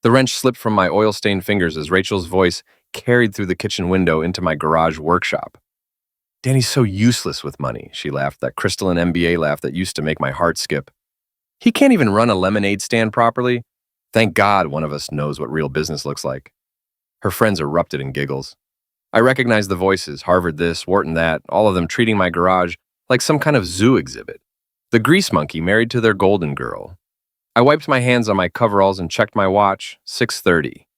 The wrench slipped from my oil-stained fingers as Rachel's voice carried through the kitchen window into my garage workshop. "Danny's so useless with money," she laughed, that crystalline MBA laugh that used to make my heart skip. "He can't even run a lemonade stand properly. Thank God one of us knows what real business looks like." Her friends erupted in giggles. I recognized the voices, Harvard this, Wharton that, all of them treating my garage like some kind of zoo exhibit. The grease monkey married to their golden girl. I wiped my hands on my coveralls and checked my watch, 6:30.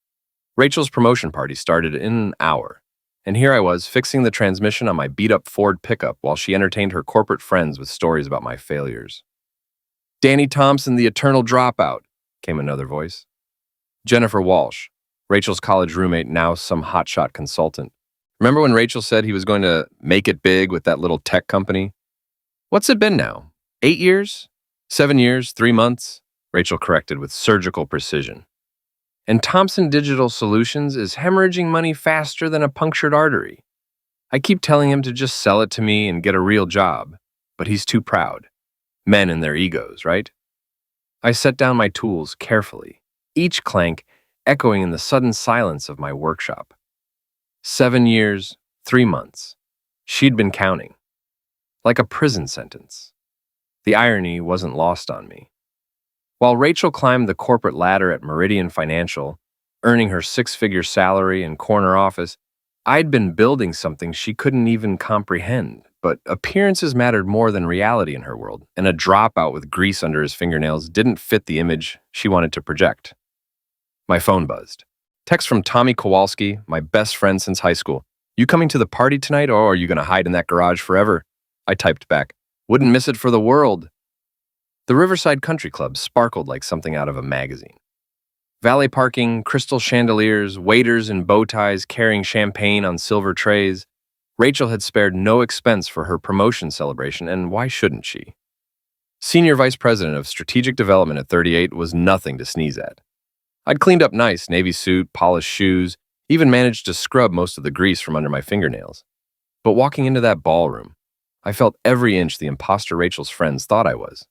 Rachel's promotion party started in an hour, and here I was fixing the transmission on my beat-up Ford pickup while she entertained her corporate friends with stories about my failures. "Danny Thompson, the eternal dropout," came another voice. Jennifer Walsh, Rachel's college roommate, now some hotshot consultant. "Remember when Rachel said he was going to make it big with that little tech company? What's it been now? 8 years? 7 years? 3 months?" Rachel corrected with surgical precision. "And Thompson Digital Solutions is hemorrhaging money faster than a punctured artery. I keep telling him to just sell it to me and get a real job, but he's too proud. Men and their egos, right?" I set down my tools carefully, each clank echoing in the sudden silence of my workshop. 7 years, 3 months. She'd been counting. Like a prison sentence. The irony wasn't lost on me. While Rachel climbed the corporate ladder at Meridian Financial, earning her 6-figure salary and corner office, I'd been building something she couldn't even comprehend. But appearances mattered more than reality in her world, and a dropout with grease under his fingernails didn't fit the image she wanted to project. My phone buzzed. Text from Tommy Kowalski, my best friend since high school. "You coming to the party tonight, or are you going to hide in that garage forever?" I typed back, "Wouldn't miss it for the world." The Riverside Country Club sparkled like something out of a magazine. Valet parking, crystal chandeliers, waiters in bow ties carrying champagne on silver trays. Rachel had spared no expense for her promotion celebration, and why shouldn't she? Senior Vice President of Strategic Development at 38 was nothing to sneeze at. I'd cleaned up nice, navy suit, polished shoes, even managed to scrub most of the grease from under my fingernails. But walking into that ballroom, I felt every inch the imposter Rachel's friends thought I was.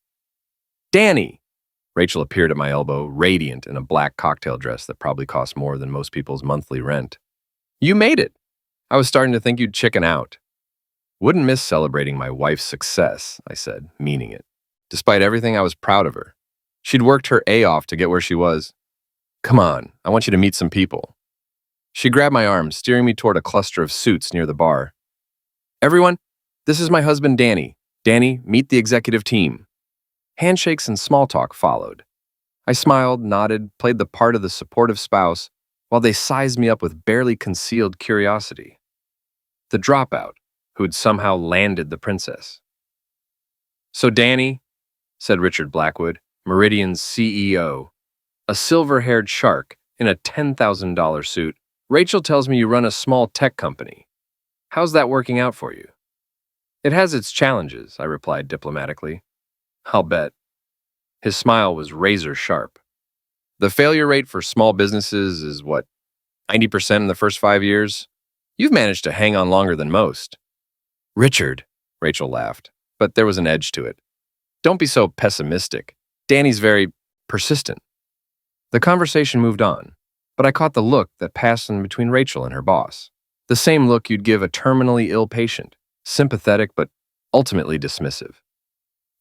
"Danny!" Rachel appeared at my elbow, radiant in a black cocktail dress that probably cost more than most people's monthly rent. "You made it! I was starting to think you'd chicken out." "Wouldn't miss celebrating my wife's success," I said, meaning it. Despite everything, I was proud of her. She'd worked her A off to get where she was. "Come on, I want you to meet some people." She grabbed my arm, steering me toward a cluster of suits near the bar. "Everyone, this is my husband, Danny. Danny, meet the executive team." Handshakes and small talk followed. I smiled, nodded, played the part of the supportive spouse, while they sized me up with barely concealed curiosity. The dropout, who'd somehow landed the princess. "So Danny," said Richard Blackwood, Meridian's CEO, a silver-haired shark in a $10,000 suit, "Rachel tells me you run a small tech company. How's that working out for you?" "It has its challenges," I replied diplomatically. "I'll bet." His smile was razor sharp. "The failure rate for small businesses is, 90% in the first 5 years? You've managed to hang on longer than most." "Richard," Rachel laughed, but there was an edge to it. "Don't be so pessimistic. Danny's very persistent." The conversation moved on, but I caught the look that passed in between Rachel and her boss. The same look you'd give a terminally ill patient, sympathetic but ultimately dismissive.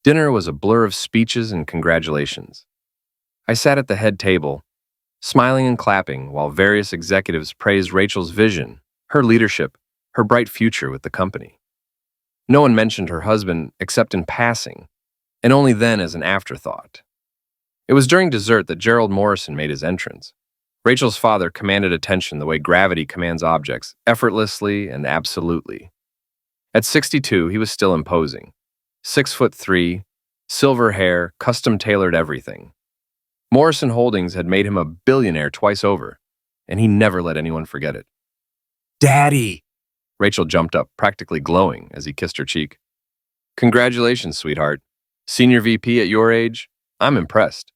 Dinner was a blur of speeches and congratulations. I sat at the head table, smiling and clapping while various executives praised Rachel's vision, her leadership, her bright future with the company. No one mentioned her husband except in passing, and only then as an afterthought. It was during dessert that Gerald Morrison made his entrance. Rachel's father commanded attention the way gravity commands objects, effortlessly and absolutely. At 62, he was still imposing. 6'3", silver hair, custom-tailored everything. Morrison Holdings had made him a billionaire twice over, and he never let anyone forget it. "Daddy!" Rachel jumped up, practically glowing, as he kissed her cheek. "Congratulations, sweetheart. Senior VP at your age? I'm impressed."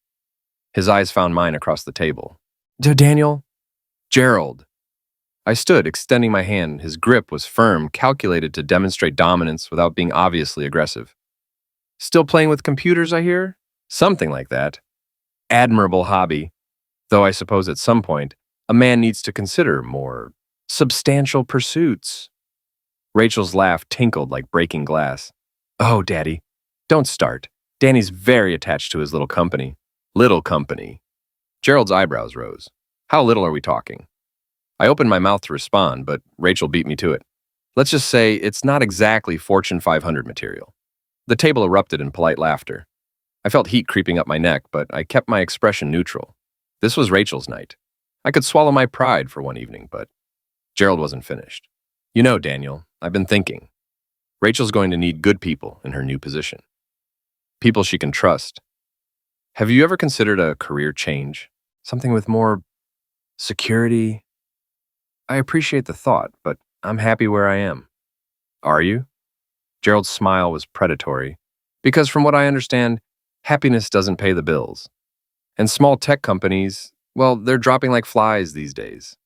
His eyes found mine across the table. "Daniel?" "Gerald." I stood, extending my hand. His grip was firm, calculated to demonstrate dominance without being obviously aggressive. "Still playing with computers, I hear?" "Something like that." "Admirable hobby." Though I suppose at some point, a man needs to consider more substantial pursuits. Rachel's laugh tinkled like breaking glass. Oh, Daddy, don't start. Danny's very attached to his little company. Little company. Gerald's eyebrows rose. How little are we talking? I opened my mouth to respond, but Rachel beat me to it. Let's just say it's not exactly Fortune 500 material. The table erupted in polite laughter. I felt heat creeping up my neck, but I kept my expression neutral. This was Rachel's night. I could swallow my pride for one evening, but Gerald wasn't finished. You know, Daniel, I've been thinking. Rachel's going to need good people in her new position. People she can trust. Have you ever considered a career change? Something with more security? I appreciate the thought, but I'm happy where I am. Are you? Gerald's smile was predatory, because from what I understand, happiness doesn't pay the bills. And small tech companies, well, they're dropping like flies these days.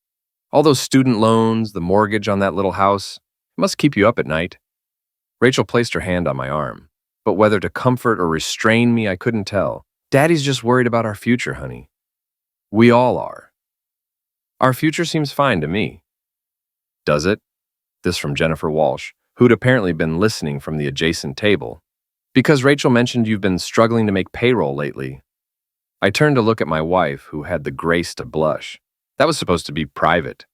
All those student loans, the mortgage on that little house, it must keep you up at night. Rachel placed her hand on my arm, but whether to comfort or restrain me, I couldn't tell. Daddy's just worried about our future, honey. We all are. Our future seems fine to me. Does it? This from Jennifer Walsh, who'd apparently been listening from the adjacent table. Because Rachel mentioned you've been struggling to make payroll lately. I turned to look at my wife, who had the grace to blush. That was supposed to be private.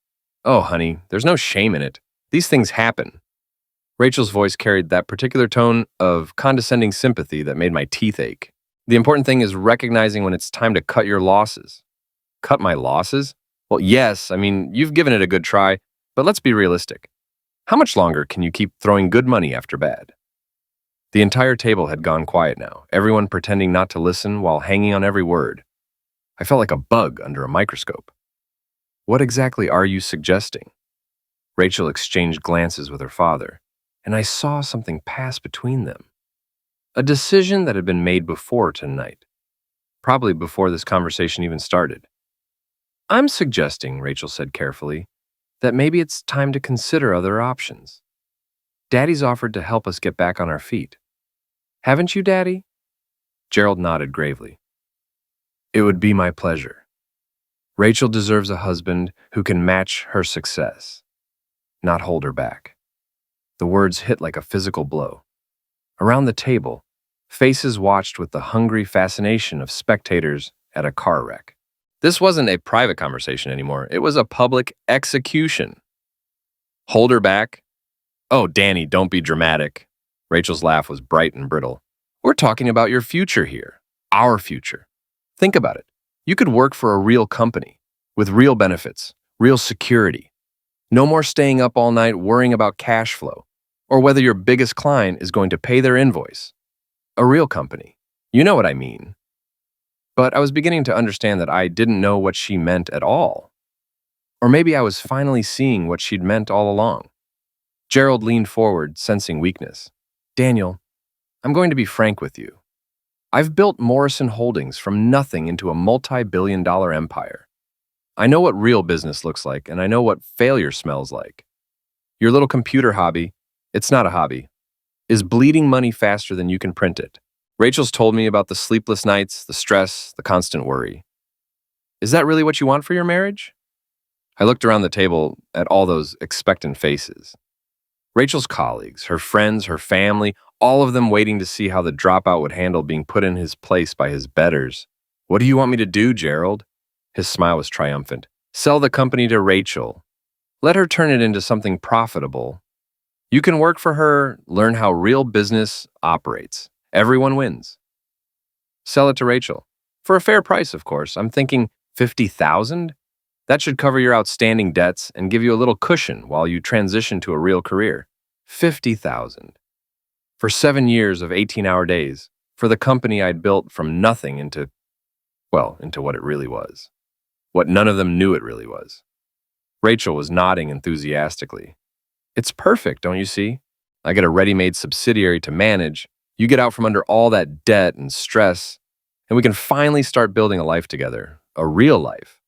Oh, honey, there's no shame in it. These things happen. Rachel's voice carried that particular tone of condescending sympathy that made my teeth ache. The important thing is recognizing when it's time to cut your losses. Cut my losses? Well, yes, you've given it a good try, but let's be realistic. How much longer can you keep throwing good money after bad? The entire table had gone quiet now, everyone pretending not to listen while hanging on every word. I felt like a bug under a microscope. What exactly are you suggesting? Rachel exchanged glances with her father, and I saw something pass between them. A decision that had been made before tonight, probably before this conversation even started. I'm suggesting, Rachel said carefully, that maybe it's time to consider other options. Daddy's offered to help us get back on our feet. Haven't you, Daddy? Gerald nodded gravely. It would be my pleasure. Rachel deserves a husband who can match her success, not hold her back. The words hit like a physical blow. Around the table, faces watched with the hungry fascination of spectators at a car wreck. This wasn't a private conversation anymore. It was a public execution. Hold her back? Oh, Danny, don't be dramatic. Rachel's laugh was bright and brittle. We're talking about your future here. Our future. Think about it. You could work for a real company, with real benefits, real security. No more staying up all night worrying about cash flow, or whether your biggest client is going to pay their invoice. A real company. You know what I mean. But I was beginning to understand that I didn't know what she meant at all. Or maybe I was finally seeing what she'd meant all along. Gerald leaned forward, sensing weakness. Daniel, I'm going to be frank with you. I've built Morrison Holdings from nothing into a multi-billion-dollar empire. I know what real business looks like, and I know what failure smells like. Your little computer hobby, it's not a hobby, is bleeding money faster than you can print it. Rachel's told me about the sleepless nights, the stress, the constant worry. Is that really what you want for your marriage? I looked around the table at all those expectant faces. Rachel's colleagues, her friends, her family, all of them waiting to see how the dropout would handle being put in his place by his betters. What do you want me to do, Gerald? His smile was triumphant. Sell the company to Rachel. Let her turn it into something profitable. You can work for her, learn how real business operates. Everyone wins. Sell it to Rachel. For a fair price, of course. I'm thinking $50,000? That should cover your outstanding debts and give you a little cushion while you transition to a real career. $50,000. For 7 years of 18-hour days, for the company I'd built from nothing into what it really was. What none of them knew it really was. Rachel was nodding enthusiastically. It's perfect, don't you see? I get a ready-made subsidiary to manage, you get out from under all that debt and stress, and we can finally start building a life together. A real life.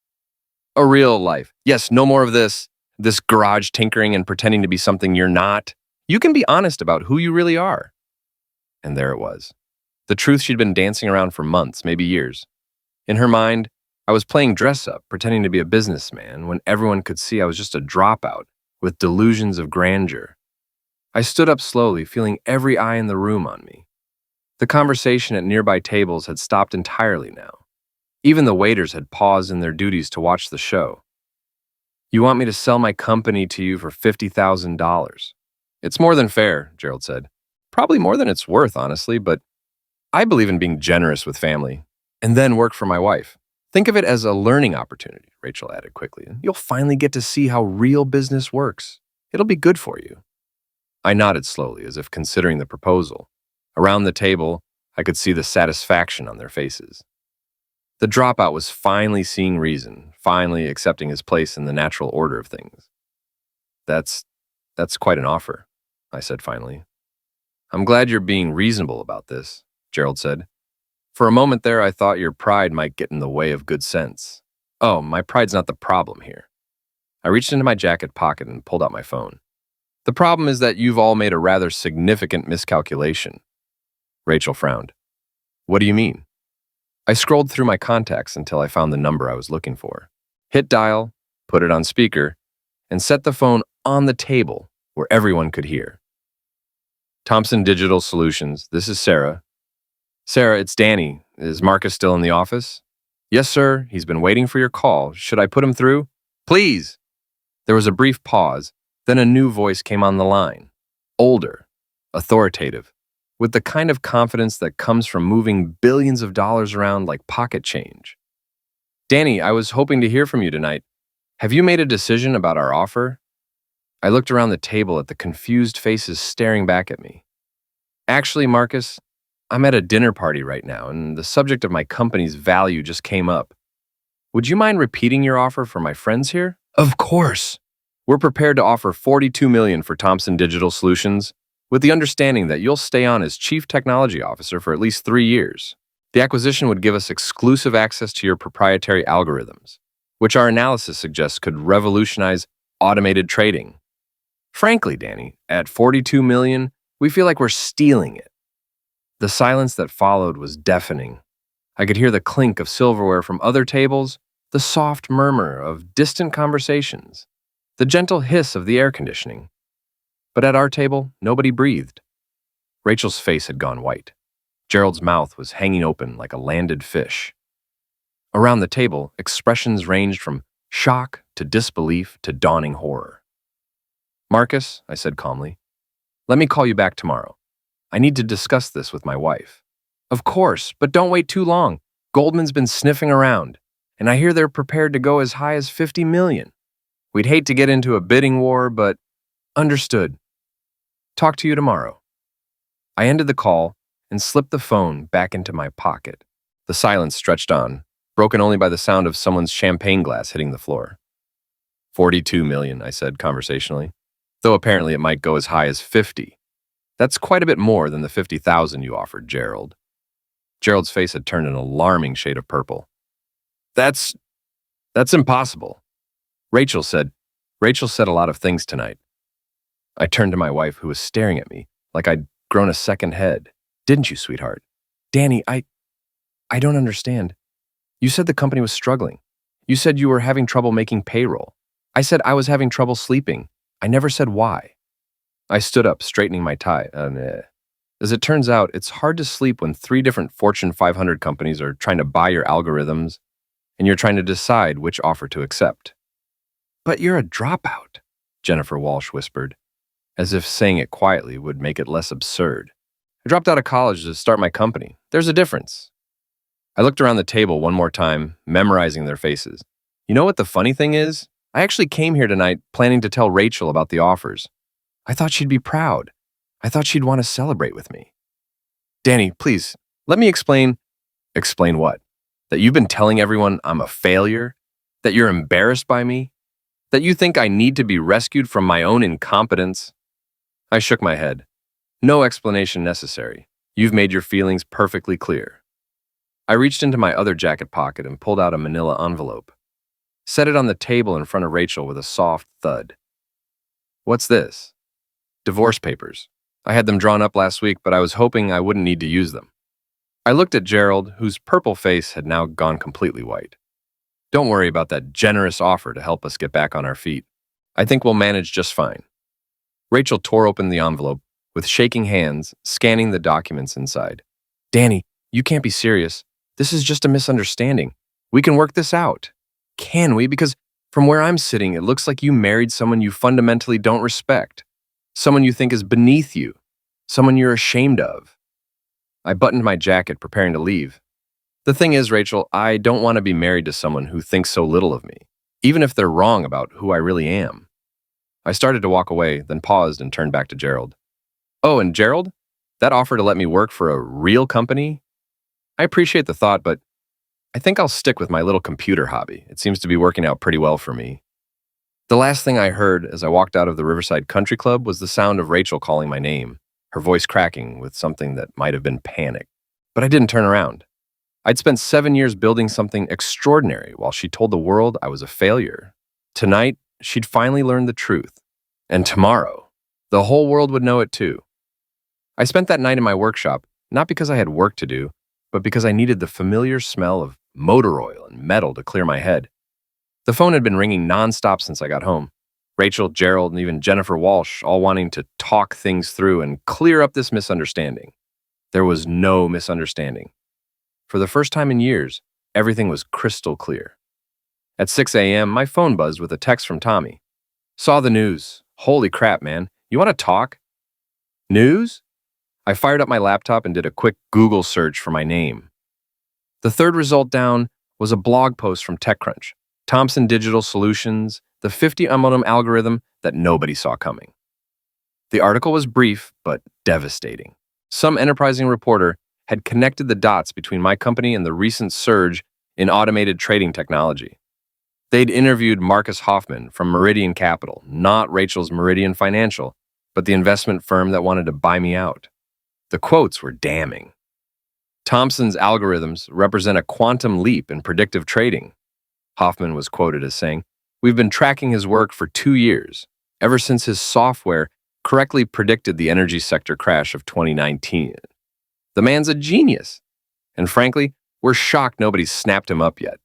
A real life. Yes, no more of this garage tinkering and pretending to be something you're not. You can be honest about who you really are. And there it was. The truth she'd been dancing around for months, maybe years. In her mind, I was playing dress up, pretending to be a businessman, when everyone could see I was just a dropout with delusions of grandeur. I stood up slowly, feeling every eye in the room on me. The conversation at nearby tables had stopped entirely now. Even the waiters had paused in their duties to watch the show. "You want me to sell my company to you for $50,000. It's more than fair," Gerald said. "Probably more than it's worth, honestly, but I believe in being generous with family, and then work for my wife. Think of it as a learning opportunity," Rachel added quickly. "You'll finally get to see how real business works. It'll be good for you." I nodded slowly, as if considering the proposal. Around the table, I could see the satisfaction on their faces. The dropout was finally seeing reason, finally accepting his place in the natural order of things. That's quite an offer," I said finally. "I'm glad you're being reasonable about this," Gerald said. "For a moment there, I thought your pride might get in the way of good sense." "Oh, my pride's not the problem here." I reached into my jacket pocket and pulled out my phone. "The problem is that you've all made a rather significant miscalculation." Rachel frowned. "What do you mean?" I scrolled through my contacts until I found the number I was looking for. Hit dial, put it on speaker, and set the phone on the table where everyone could hear. "Thompson Digital Solutions, this is Sarah." "Sarah, it's Danny. Is Marcus still in the office?" "Yes, sir. He's been waiting for your call. Should I put him through?" "Please." There was a brief pause, then a new voice came on the line. Older, authoritative, with the kind of confidence that comes from moving billions of dollars around like pocket change. "Danny, I was hoping to hear from you tonight. Have you made a decision about our offer?" I looked around the table at the confused faces staring back at me. "Actually, Marcus, I'm at a dinner party right now, and the subject of my company's value just came up. Would you mind repeating your offer for my friends here?" "Of course." "We're prepared to offer $42 million for Thompson Digital Solutions, with the understanding that you'll stay on as Chief Technology Officer for at least 3 years. The acquisition would give us exclusive access to your proprietary algorithms, which our analysis suggests could revolutionize automated trading. Frankly, Danny, at $42 million, we feel like we're stealing it." The silence that followed was deafening. I could hear the clink of silverware from other tables, the soft murmur of distant conversations, the gentle hiss of the air conditioning. But at our table, nobody breathed. Rachel's face had gone white. Gerald's mouth was hanging open like a landed fish. Around the table, expressions ranged from shock to disbelief to dawning horror. "Marcus," I said calmly, "let me call you back tomorrow. I need to discuss this with my wife." "Of course, but don't wait too long. Goldman's been sniffing around, and I hear they're prepared to go as high as $50 million. We'd hate to get into a bidding war, but..." "Understood. Talk to you tomorrow." I ended the call and slipped the phone back into my pocket. The silence stretched on, broken only by the sound of someone's champagne glass hitting the floor. $42 million, I said conversationally, though apparently it might go as high as 50. "That's quite a bit more than the 50,000 you offered, Gerald." Gerald's face had turned an alarming shade of purple. That's impossible." Rachel said a lot of things tonight." I turned to my wife, who was staring at me like I'd grown a second head. "Didn't you, sweetheart?" "Danny, I don't understand. You said the company was struggling. You said you were having trouble making payroll. I said I was having trouble sleeping. I never said why." I stood up, straightening my tie. As it turns out, it's hard to sleep when 3 different Fortune 500 companies are trying to buy your algorithms, and you're trying to decide which offer to accept. "But you're a dropout," Jennifer Walsh whispered, as if saying it quietly would make it less absurd. "I dropped out of college to start my company. There's a difference." I looked around the table one more time, memorizing their faces. You know what the funny thing is? I actually came here tonight planning to tell Rachel about the offers. I thought she'd be proud. I thought she'd want to celebrate with me. "Danny, please, let me explain." "Explain what? That you've been telling everyone I'm a failure? That you're embarrassed by me? That you think I need to be rescued from my own incompetence?" I shook my head. "No explanation necessary. You've made your feelings perfectly clear." I reached into my other jacket pocket and pulled out a manila envelope. Set it on the table in front of Rachel with a soft thud. "What's this?" "Divorce papers. I had them drawn up last week, but I was hoping I wouldn't need to use them." I looked at Gerald, whose purple face had now gone completely white. Don't worry about that generous offer to help us get back on our feet. I think we'll manage just fine. Rachel tore open the envelope with shaking hands, scanning the documents inside. Danny, you can't be serious. This is just a misunderstanding. We can work this out. Can we? Because from where I'm sitting, it looks like you married someone you fundamentally don't respect, someone you think is beneath you, someone you're ashamed of. I buttoned my jacket, preparing to leave. The thing is, Rachel, I don't want to be married to someone who thinks so little of me, even if they're wrong about who I really am. I started to walk away, then paused and turned back to Gerald. Oh, and Gerald? That offer to let me work for a real company? I appreciate the thought, but I think I'll stick with my little computer hobby. It seems to be working out pretty well for me. The last thing I heard as I walked out of the Riverside Country Club was the sound of Rachel calling my name, her voice cracking with something that might have been panic. But I didn't turn around. I'd spent 7 years building something extraordinary while she told the world I was a failure. Tonight, she'd finally learned the truth. And tomorrow, the whole world would know it too. I spent that night in my workshop, not because I had work to do, but because I needed the familiar smell of motor oil and metal to clear my head. The phone had been ringing nonstop since I got home. Rachel, Gerald, and even Jennifer Walsh all wanting to talk things through and clear up this misunderstanding. There was no misunderstanding. For the first time in years, everything was crystal clear. At 6 a.m., my phone buzzed with a text from Tommy. Saw the news. Holy crap, man. You want to talk? News? I fired up my laptop and did a quick Google search for my name. The third result down was a blog post from TechCrunch, Thomson Digital Solutions, the 50 algorithm that nobody saw coming. The article was brief, but devastating. Some enterprising reporter had connected the dots between my company and the recent surge in automated trading technology. They'd interviewed Marcus Hoffman from Meridian Capital, not Rachel's Meridian Financial, but the investment firm that wanted to buy me out. The quotes were damning. Thomson's algorithms represent a quantum leap in predictive trading. Hoffman was quoted as saying, "We've been tracking his work for 2 years, ever since his software correctly predicted the energy sector crash of 2019. The man's a genius. And frankly, we're shocked nobody's snapped him up yet."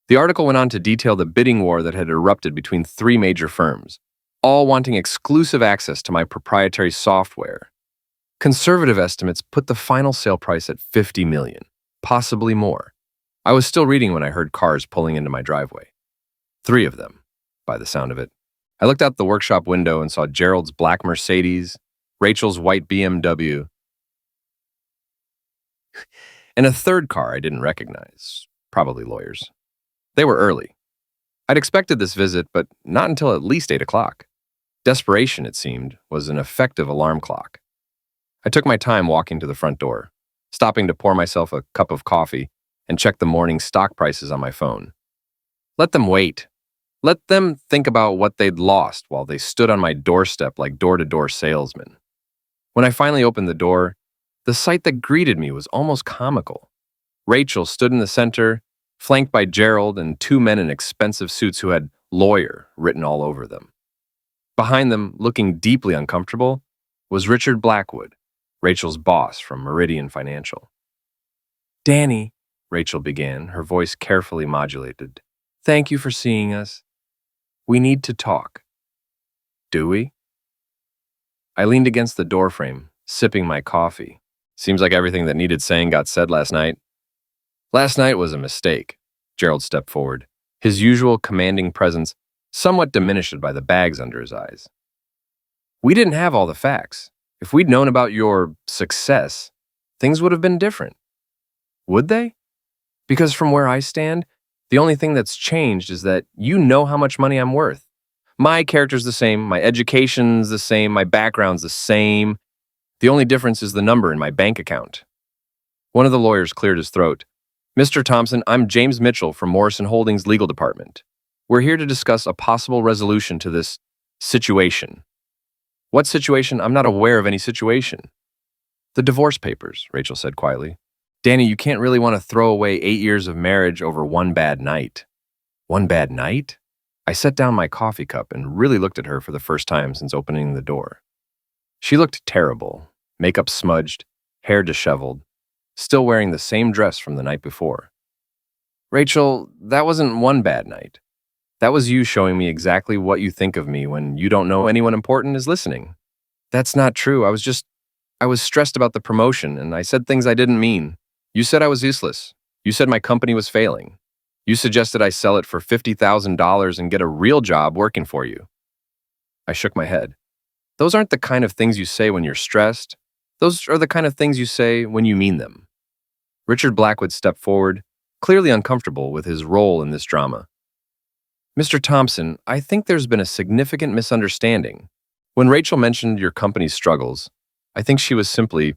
The article went on to detail the bidding war that had erupted between 3 major firms, all wanting exclusive access to my proprietary software. Conservative estimates put the final sale price at $50 million, possibly more. I was still reading when I heard cars pulling into my driveway. 3 of them, by the sound of it. I looked out the workshop window and saw Gerald's black Mercedes, Rachel's white BMW, and a third car I didn't recognize, probably lawyers. They were early. I'd expected this visit, but not until at least 8 o'clock. Desperation, it seemed, was an effective alarm clock. I took my time walking to the front door, stopping to pour myself a cup of coffee and check the morning stock prices on my phone. Let them wait. Let them think about what they'd lost while they stood on my doorstep like door-to-door salesmen. When I finally opened the door, the sight that greeted me was almost comical. Rachel stood in the center, flanked by Gerald and 2 men in expensive suits who had "lawyer" written all over them. Behind them, looking deeply uncomfortable, was Richard Blackwood, Rachel's boss from Meridian Financial. "Danny," Rachel began, her voice carefully modulated, "thank you for seeing us. We need to talk." "Do we?" I leaned against the doorframe, sipping my coffee. Seems like everything that needed saying got said last night. Last night was a mistake. Gerald stepped forward, his usual commanding presence somewhat diminished by the bags under his eyes. "We didn't have all the facts. If we'd known about your success, things would have been different." "Would they?" "Because from where I stand, the only thing that's changed is that you know how much money I'm worth. My character's the same, my education's the same, my background's the same. The only difference is the number in my bank account." One of the lawyers cleared his throat. "Mr. Thompson, I'm James Mitchell from Morrison Holdings Legal Department. We're here to discuss a possible resolution to this situation." "What situation? I'm not aware of any situation." "The divorce papers," Rachel said quietly. "Danny, you can't really want to throw away 8 years of marriage over one bad night." "One bad night?" I set down my coffee cup and really looked at her for the first time since opening the door. She looked terrible, makeup smudged, hair disheveled, still wearing the same dress from the night before. Rachel, that wasn't one bad night. That was you showing me exactly what you think of me when you don't know anyone important is listening. That's not true. I was stressed about the promotion and I said things I didn't mean. You said I was useless. You said my company was failing. You suggested I sell it for $50,000 and get a real job working for you. I shook my head. Those aren't the kind of things you say when you're stressed. Those are the kind of things you say when you mean them. Richard Blackwood stepped forward, clearly uncomfortable with his role in this drama. Mr. Thompson, I think there's been a significant misunderstanding. When Rachel mentioned your company's struggles, I think she was simply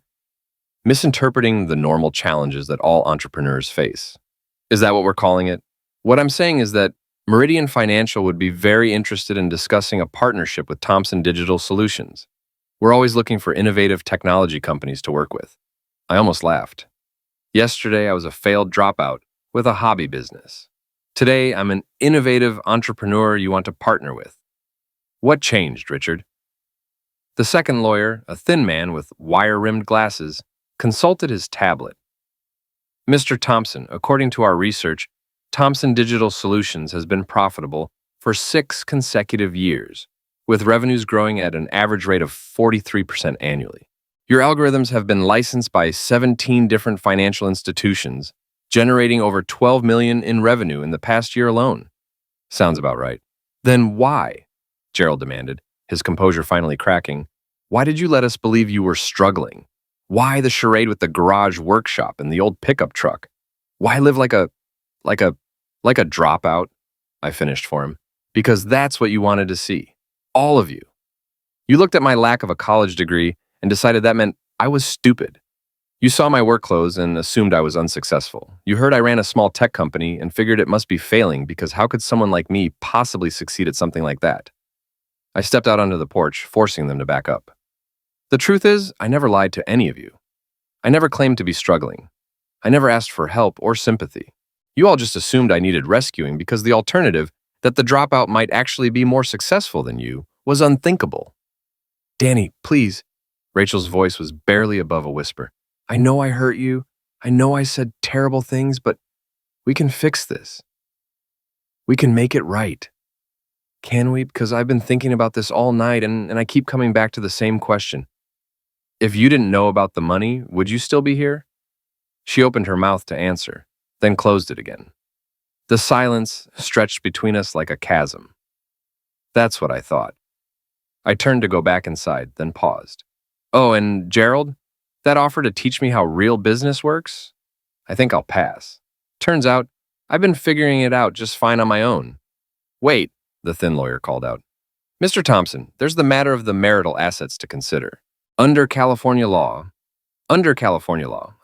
misinterpreting the normal challenges that all entrepreneurs face. Is that what we're calling it? What I'm saying is that Meridian Financial would be very interested in discussing a partnership with Thompson Digital Solutions. We're always looking for innovative technology companies to work with. I almost laughed. Yesterday, I was a failed dropout with a hobby business. Today, I'm an innovative entrepreneur you want to partner with. What changed, Richard? The second lawyer, a thin man with wire-rimmed glasses, consulted his tablet. Mr. Thompson, according to our research, Thompson Digital Solutions has been profitable for 6 consecutive years, with revenues growing at an average rate of 43% annually. Your algorithms have been licensed by 17 different financial institutions, generating over $12 million in revenue in the past year alone. Sounds about right. Then why? Gerald demanded, his composure finally cracking. Why did you let us believe you were struggling? Why the charade with the garage workshop and the old pickup truck? Why live like a dropout? I finished for him. Because that's what you wanted to see. All of you. You looked at my lack of a college degree and decided that meant I was stupid. You saw my work clothes and assumed I was unsuccessful. You heard I ran a small tech company and figured it must be failing because how could someone like me possibly succeed at something like that? I stepped out onto the porch, forcing them to back up. The truth is, I never lied to any of you. I never claimed to be struggling. I never asked for help or sympathy. You all just assumed I needed rescuing because the alternative, that the dropout might actually be more successful than you, was unthinkable. Danny, please. Rachel's voice was barely above a whisper. I know I hurt you. I know I said terrible things, but we can fix this. We can make it right. Can we? Because I've been thinking about this all night and I keep coming back to the same question. If you didn't know about the money, would you still be here? She opened her mouth to answer, then closed it again. The silence stretched between us like a chasm. That's what I thought. I turned to go back inside, then paused. Oh, and Gerald? That offer to teach me how real business works? I think I'll pass. Turns out, I've been figuring it out just fine on my own. Wait, the thin lawyer called out. Mr. Thompson, there's the matter of the marital assets to consider. Under California law, I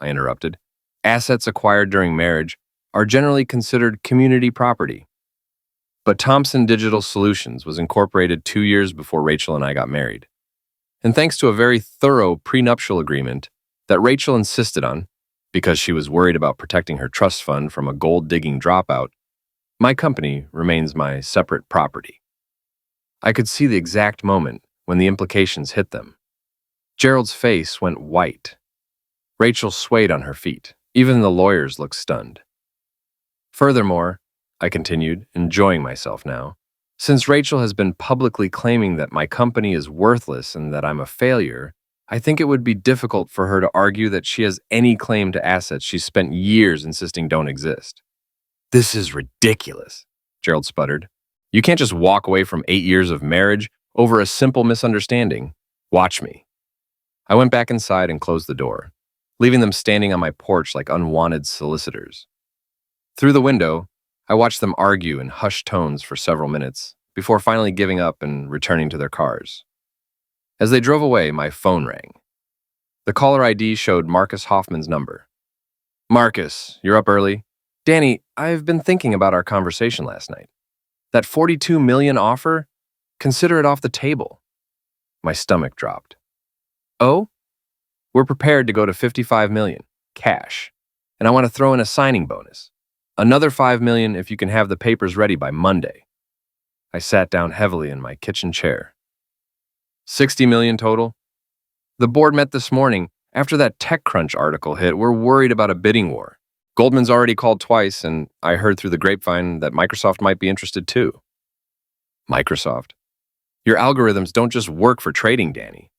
interrupted, assets acquired during marriage are generally considered community property. But Thompson Digital Solutions was incorporated 2 years before Rachel and I got married. And thanks to a very thorough prenuptial agreement that Rachel insisted on, because she was worried about protecting her trust fund from a gold-digging dropout, my company remains my separate property. I could see the exact moment when the implications hit them. Gerald's face went white. Rachel swayed on her feet. Even the lawyers looked stunned. Furthermore, I continued, enjoying myself now, since Rachel has been publicly claiming that my company is worthless and that I'm a failure, I think it would be difficult for her to argue that she has any claim to assets she's spent years insisting don't exist. This is ridiculous, Gerald sputtered. You can't just walk away from 8 years of marriage over a simple misunderstanding. Watch me. I went back inside and closed the door, leaving them standing on my porch like unwanted solicitors. Through the window, I watched them argue in hushed tones for several minutes before finally giving up and returning to their cars. As they drove away, my phone rang. The caller ID showed Marcus Hoffman's number. Marcus, you're up early? Danny, I've been thinking about our conversation last night. That $42 million offer? Consider it off the table. My stomach dropped. Oh? We're prepared to go to $55 million, cash. And I want to throw in a signing bonus. Another $5 million if you can have the papers ready by Monday. I sat down heavily in my kitchen chair. $60 million total? The board met this morning. After that TechCrunch article hit, we're worried about a bidding war. Goldman's already called twice, and I heard through the grapevine that Microsoft might be interested too. Microsoft. Your algorithms don't just work for trading, Danny.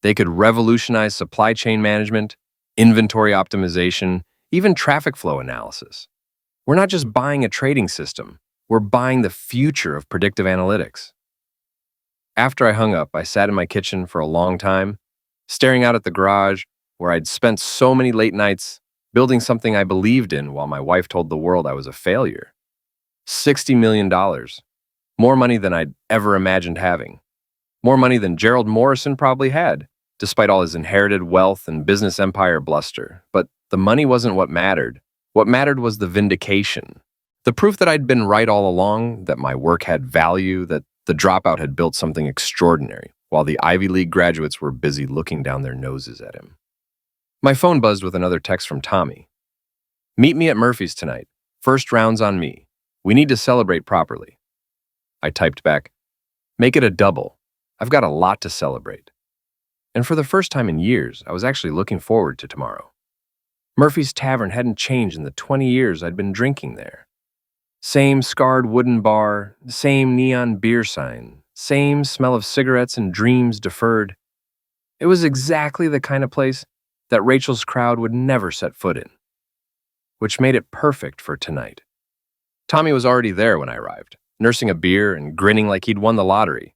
They could revolutionize supply chain management, inventory optimization, even traffic flow analysis. We're not just buying a trading system, we're buying the future of predictive analytics. After I hung up, I sat in my kitchen for a long time, staring out at the garage where I'd spent so many late nights building something I believed in while my wife told the world I was a failure. $60 million. More money than I'd ever imagined having. More money than Gerald Morrison probably had, despite all his inherited wealth and business empire bluster. But the money wasn't what mattered. What mattered was the vindication. The proof that I'd been right all along, that my work had value, that the dropout had built something extraordinary, while the Ivy League graduates were busy looking down their noses at him. My phone buzzed with another text from Tommy. Meet me at Murphy's tonight. First round's on me. We need to celebrate properly. I typed back, make it a double. I've got a lot to celebrate. And for the first time in years, I was actually looking forward to tomorrow. Murphy's Tavern hadn't changed in the 20 years I'd been drinking there. Same scarred wooden bar, same neon beer sign, same smell of cigarettes and dreams deferred. It was exactly the kind of place that Rachel's crowd would never set foot in, which made it perfect for tonight. Tommy was already there when I arrived, nursing a beer and grinning like he'd won the lottery.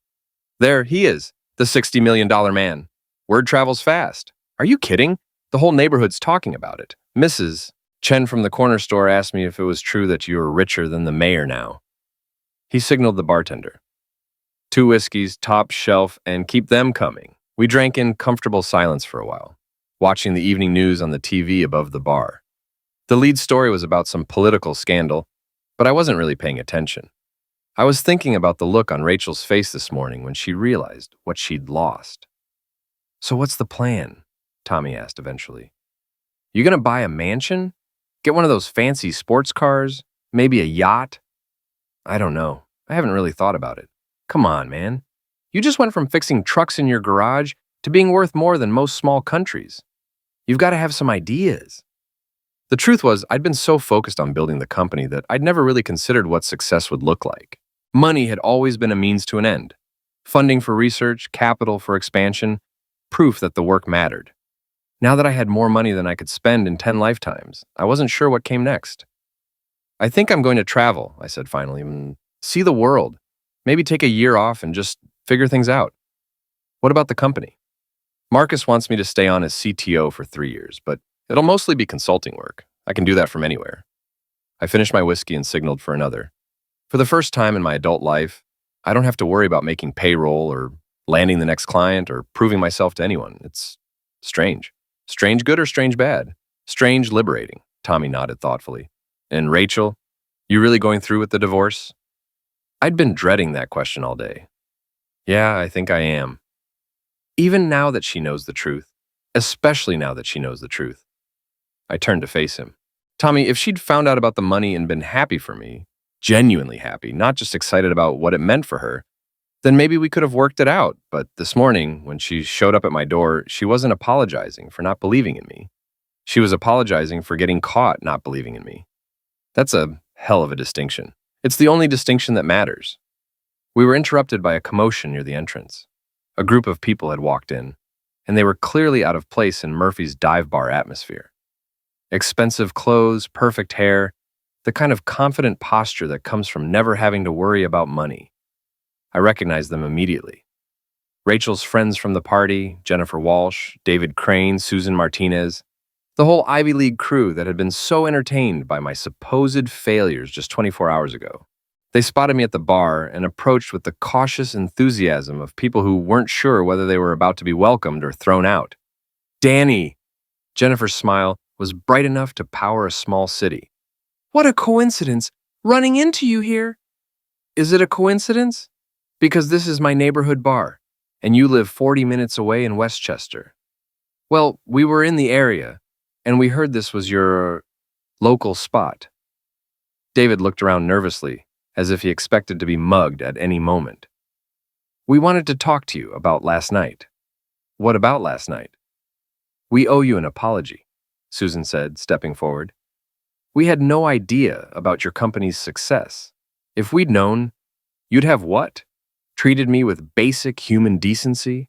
There he is, the $60 million man. Word travels fast. Are you kidding? The whole neighborhood's talking about it. Mrs. Chen from the corner store asked me if it was true that you were richer than the mayor now. He signaled the bartender. 2 whiskeys, top shelf, and keep them coming. We drank in comfortable silence for a while, watching the evening news on the TV above the bar. The lead story was about some political scandal, but I wasn't really paying attention. I was thinking about the look on Rachel's face this morning when she realized what she'd lost. So what's the plan? Tommy asked eventually. You gonna buy a mansion? Get one of those fancy sports cars? Maybe a yacht? I don't know. I haven't really thought about it. Come on, man. You just went from fixing trucks in your garage to being worth more than most small countries. You've got to have some ideas. The truth was, I'd been so focused on building the company that I'd never really considered what success would look like. Money had always been a means to an end. Funding for research, capital for expansion, proof that the work mattered. Now that I had more money than I could spend in 10 lifetimes, I wasn't sure what came next. I think I'm going to travel, I said finally, and see the world. Maybe take a year off and just figure things out. What about the company? Marcus wants me to stay on as CTO for 3 years, but it'll mostly be consulting work. I can do that from anywhere. I finished my whiskey and signaled for another. For the first time in my adult life, I don't have to worry about making payroll or landing the next client or proving myself to anyone. It's strange. Strange good or strange bad? Strange liberating, Tommy nodded thoughtfully. And Rachel, you really going through with the divorce? I'd been dreading that question all day. Yeah, I think I am. Even now that she knows the truth, especially now that she knows the truth. I turned to face him. Tommy, if she'd found out about the money and been happy for me, genuinely happy, not just excited about what it meant for her, then maybe we could have worked it out. But this morning, when she showed up at my door, she wasn't apologizing for not believing in me. She was apologizing for getting caught not believing in me. That's a hell of a distinction. It's the only distinction that matters. We were interrupted by a commotion near the entrance. A group of people had walked in, and they were clearly out of place in Murphy's dive bar atmosphere. Expensive clothes, perfect hair, the kind of confident posture that comes from never having to worry about money. I recognized them immediately. Rachel's friends from the party, Jennifer Walsh, David Crane, Susan Martinez, the whole Ivy League crew that had been so entertained by my supposed failures just 24 hours ago. They spotted me at the bar and approached with the cautious enthusiasm of people who weren't sure whether they were about to be welcomed or thrown out. Danny! Jennifer's smile was bright enough to power a small city. What a coincidence, running into you here. Is it a coincidence? Because this is my neighborhood bar, and you live 40 minutes away in Westchester. Well, we were in the area, and we heard this was your local spot. David looked around nervously, as if he expected to be mugged at any moment. We wanted to talk to you about last night. What about last night? We owe you an apology, Susan said, stepping forward. We had no idea about your company's success. If we'd known, you'd have what? Treated me with basic human decency?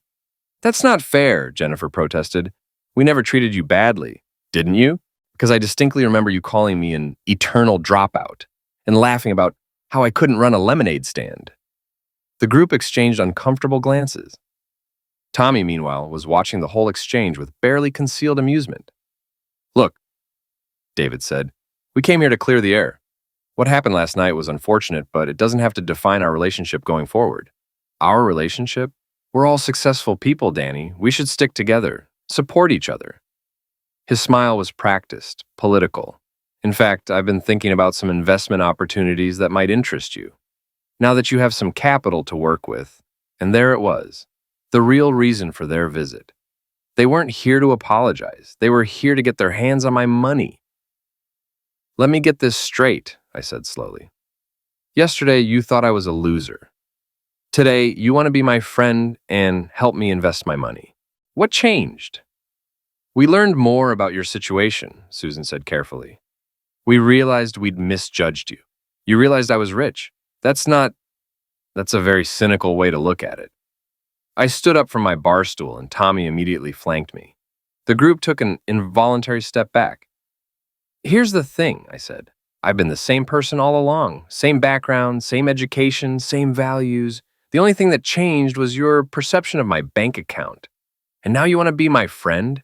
That's not fair, Jennifer protested. We never treated you badly, didn't you? Because I distinctly remember you calling me an eternal dropout and laughing about how I couldn't run a lemonade stand. The group exchanged uncomfortable glances. Tommy, meanwhile, was watching the whole exchange with barely concealed amusement. Look, David said, we came here to clear the air. What happened last night was unfortunate, but it doesn't have to define our relationship going forward. Our relationship? We're all successful people, Danny. We should stick together, support each other. His smile was practiced, political. In fact, I've been thinking about some investment opportunities that might interest you. Now that you have some capital to work with, and there it was, the real reason for their visit. They weren't here to apologize. They were here to get their hands on my money. Let me get this straight, I said slowly. Yesterday, you thought I was a loser. Today, you want to be my friend and help me invest my money. What changed? We learned more about your situation, Susan said carefully. We realized we'd misjudged you. You realized I was rich. That's a very cynical way to look at it. I stood up from my bar stool and Tommy immediately flanked me. The group took an involuntary step back. Here's the thing, I said. I've been the same person all along. Same background, same education, same values. The only thing that changed was your perception of my bank account. And now you want to be my friend?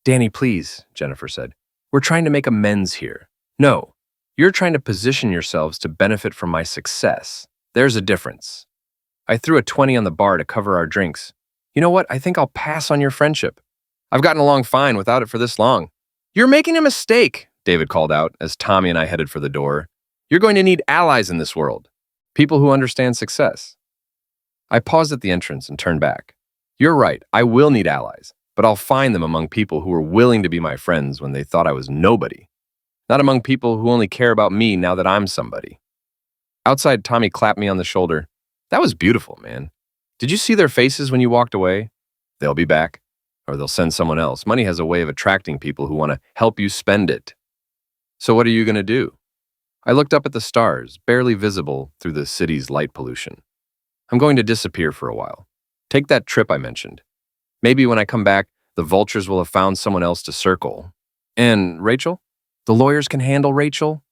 Danny, please, Jennifer said. We're trying to make amends here. No, you're trying to position yourselves to benefit from my success. There's a difference. I threw a 20 on the bar to cover our drinks. You know what? I think I'll pass on your friendship. I've gotten along fine without it for this long. You're making a mistake, David called out as Tommy and I headed for the door. You're going to need allies in this world. People who understand success. I paused at the entrance and turned back. You're right, I will need allies, but I'll find them among people who are willing to be my friends when they thought I was nobody. Not among people who only care about me now that I'm somebody. Outside, Tommy clapped me on the shoulder. That was beautiful, man. Did you see their faces when you walked away? They'll be back, or they'll send someone else. Money has a way of attracting people who want to help you spend it. So what are you going to do? I looked up at the stars, barely visible through the city's light pollution. I'm going to disappear for a while. Take that trip I mentioned. Maybe when I come back, the vultures will have found someone else to circle. And Rachel? The lawyers can handle Rachel?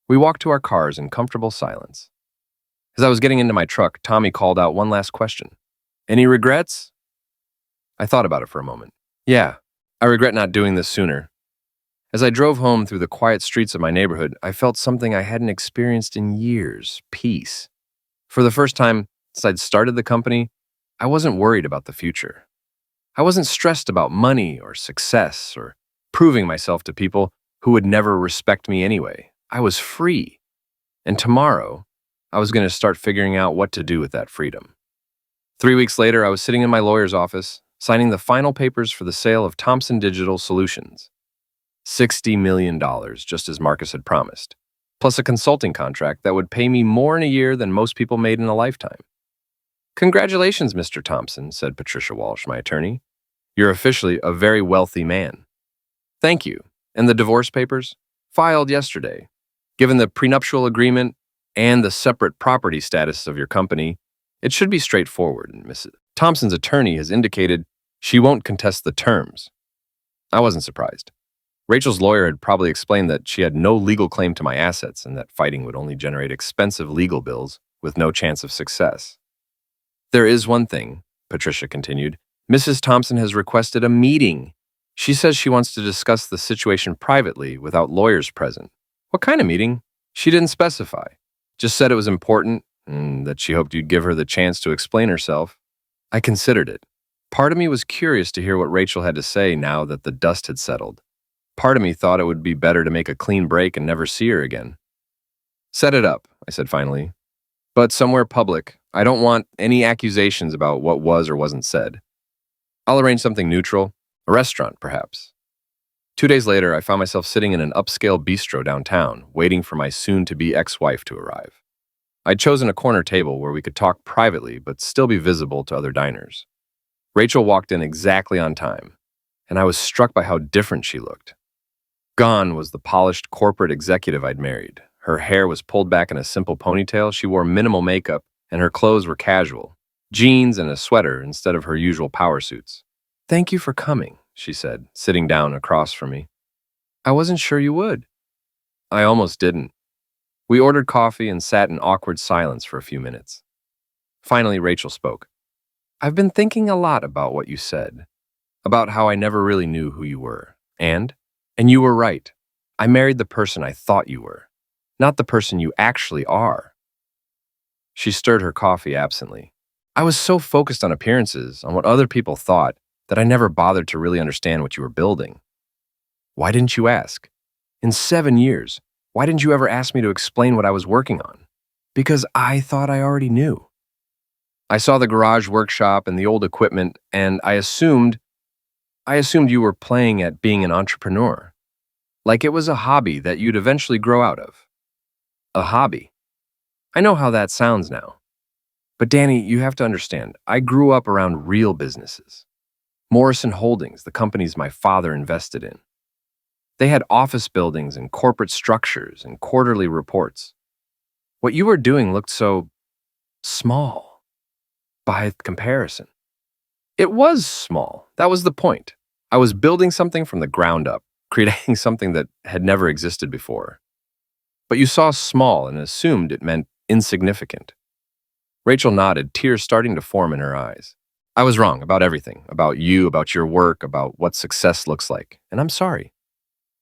We walked to our cars in comfortable silence. As I was getting into my truck, Tommy called out one last question. Any regrets? I thought about it for a moment. Yeah, I regret not doing this sooner. As I drove home through the quiet streets of my neighborhood, I felt something I hadn't experienced in years, peace. For the first time since I'd started the company, I wasn't worried about the future. I wasn't stressed about money or success or proving myself to people who would never respect me anyway. I was free. And tomorrow, I was going to start figuring out what to do with that freedom. 3 weeks later, I was sitting in my lawyer's office, signing the final papers for the sale of Thomson Digital Solutions. $60 million, just as Marcus had promised, plus a consulting contract that would pay me more in a year than most people made in a lifetime. Congratulations, Mr. Thompson, said Patricia Walsh, my attorney. You're officially a very wealthy man. Thank you. And the divorce papers? Filed yesterday. Given the prenuptial agreement and the separate property status of your company, it should be straightforward, and Mrs. Thompson's attorney has indicated she won't contest the terms. I wasn't surprised. Rachel's lawyer had probably explained that she had no legal claim to my assets and that fighting would only generate expensive legal bills with no chance of success. There is one thing, Patricia continued. Mrs. Thompson has requested a meeting. She says she wants to discuss the situation privately without lawyers present. What kind of meeting? She didn't specify. Just said it was important and that she hoped you'd give her the chance to explain herself. I considered it. Part of me was curious to hear what Rachel had to say now that the dust had settled. Part of me thought it would be better to make a clean break and never see her again. Set it up, I said finally. But somewhere public. I don't want any accusations about what was or wasn't said. I'll arrange something neutral, a restaurant, perhaps. 2 days later, I found myself sitting in an upscale bistro downtown, waiting for my soon-to-be ex-wife to arrive. I'd chosen a corner table where we could talk privately but still be visible to other diners. Rachel walked in exactly on time, and I was struck by how different she looked. Gone was the polished corporate executive I'd married. Her hair was pulled back in a simple ponytail, she wore minimal makeup, and her clothes were casual. Jeans and a sweater instead of her usual power suits. "Thank you for coming," she said, sitting down across from me. "I wasn't sure you would." I almost didn't. We ordered coffee and sat in awkward silence for a few minutes. Finally, Rachel spoke. "I've been thinking a lot about what you said, about how I never really knew who you were. And you were right. I married the person I thought you were, not the person you actually are." She stirred her coffee absently. "I was so focused on appearances, on what other people thought, that I never bothered to really understand what you were building." "Why didn't you ask? In 7 years, why didn't you ever ask me to explain what I was working on?" "Because I thought I already knew. I saw the garage workshop and the old equipment, and I assumed you were playing at being an entrepreneur. Like it was a hobby that you'd eventually grow out of." "A hobby?" I know how that sounds now. But Danny, you have to understand, I grew up around real businesses. Morrison Holdings, the companies my father invested in. They had office buildings and corporate structures and quarterly reports. What you were doing looked so small by comparison. It was small. That was the point. I was building something from the ground up, creating something that had never existed before. But you saw small and assumed it meant insignificant. Rachel nodded, tears starting to form in her eyes. "I was wrong about everything, about you, about your work, about what success looks like, and I'm sorry."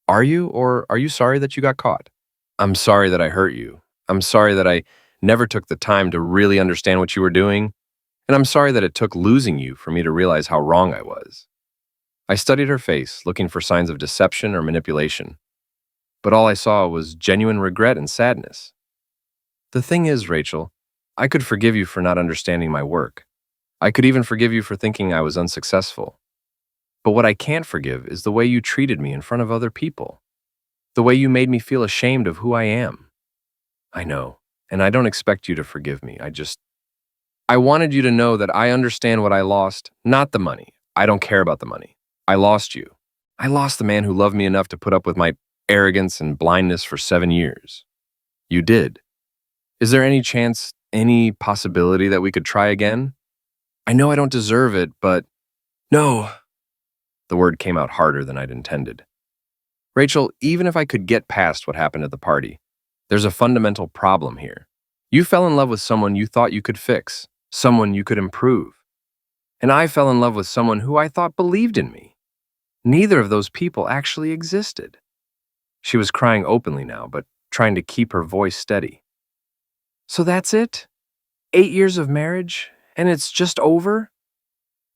"Are you, or are you sorry that you got caught?" "I'm sorry that I hurt you. I'm sorry that I never took the time to really understand what you were doing, and I'm sorry that it took losing you for me to realize how wrong I was." I studied her face, looking for signs of deception or manipulation, but all I saw was genuine regret and sadness. "The thing is, Rachel, I could forgive you for not understanding my work. I could even forgive you for thinking I was unsuccessful. But what I can't forgive is the way you treated me in front of other people. The way you made me feel ashamed of who I am." "I know, and I don't expect you to forgive me. I wanted you to know that I understand what I lost, not the money. I don't care about the money. I lost you. I lost the man who loved me enough to put up with my arrogance and blindness for 7 years. You did. Is there any chance, any possibility that we could try again? I know I don't deserve it, but..." "No." The word came out harder than I'd intended. "Rachel, even if I could get past what happened at the party, there's a fundamental problem here. You fell in love with someone you thought you could fix, someone you could improve. And I fell in love with someone who I thought believed in me. Neither of those people actually existed." She was crying openly now, but trying to keep her voice steady. "So that's it? 8 years of marriage, and it's just over?"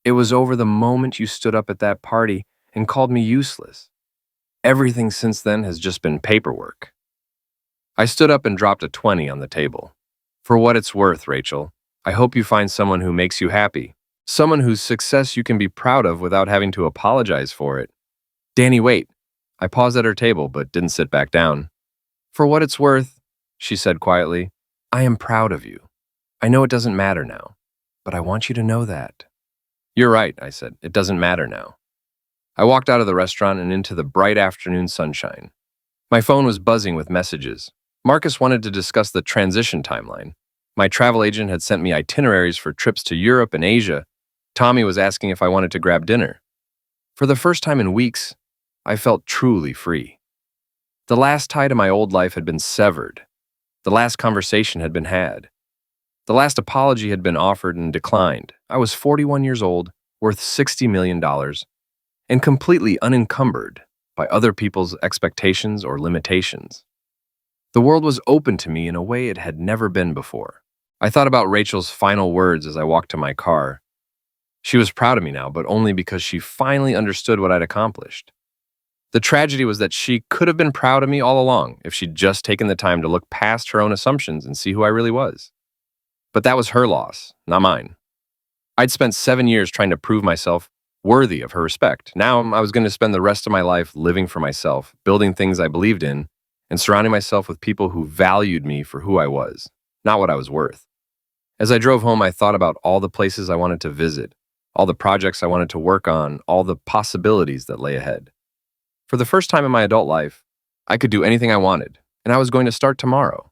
"It was over the moment you stood up at that party and called me useless. Everything since then has just been paperwork." I stood up and dropped a 20 on the table. "For what it's worth, Rachel, I hope you find someone who makes you happy, someone whose success you can be proud of without having to apologize for it." "Danny, wait." I paused at her table but didn't sit back down. "For what it's worth," she said quietly, "I am proud of you. I know it doesn't matter now, but I want you to know that." "You're right," I said. "It doesn't matter now." I walked out of the restaurant and into the bright afternoon sunshine. My phone was buzzing with messages. Marcus wanted to discuss the transition timeline. My travel agent had sent me itineraries for trips to Europe and Asia. Tommy was asking if I wanted to grab dinner. For the first time in weeks, I felt truly free. The last tie to my old life had been severed. The last conversation had been had. The last apology had been offered and declined. I was 41 years old, worth $60 million, and completely unencumbered by other people's expectations or limitations. The world was open to me in a way it had never been before. I thought about Rachel's final words as I walked to my car. She was proud of me now, but only because she finally understood what I'd accomplished. The tragedy was that she could have been proud of me all along if she'd just taken the time to look past her own assumptions and see who I really was. But that was her loss, not mine. I'd spent 7 years trying to prove myself worthy of her respect. Now I was going to spend the rest of my life living for myself, building things I believed in, and surrounding myself with people who valued me for who I was, not what I was worth. As I drove home, I thought about all the places I wanted to visit, all the projects I wanted to work on, all the possibilities that lay ahead. For the first time in my adult life, I could do anything I wanted, and I was going to start tomorrow.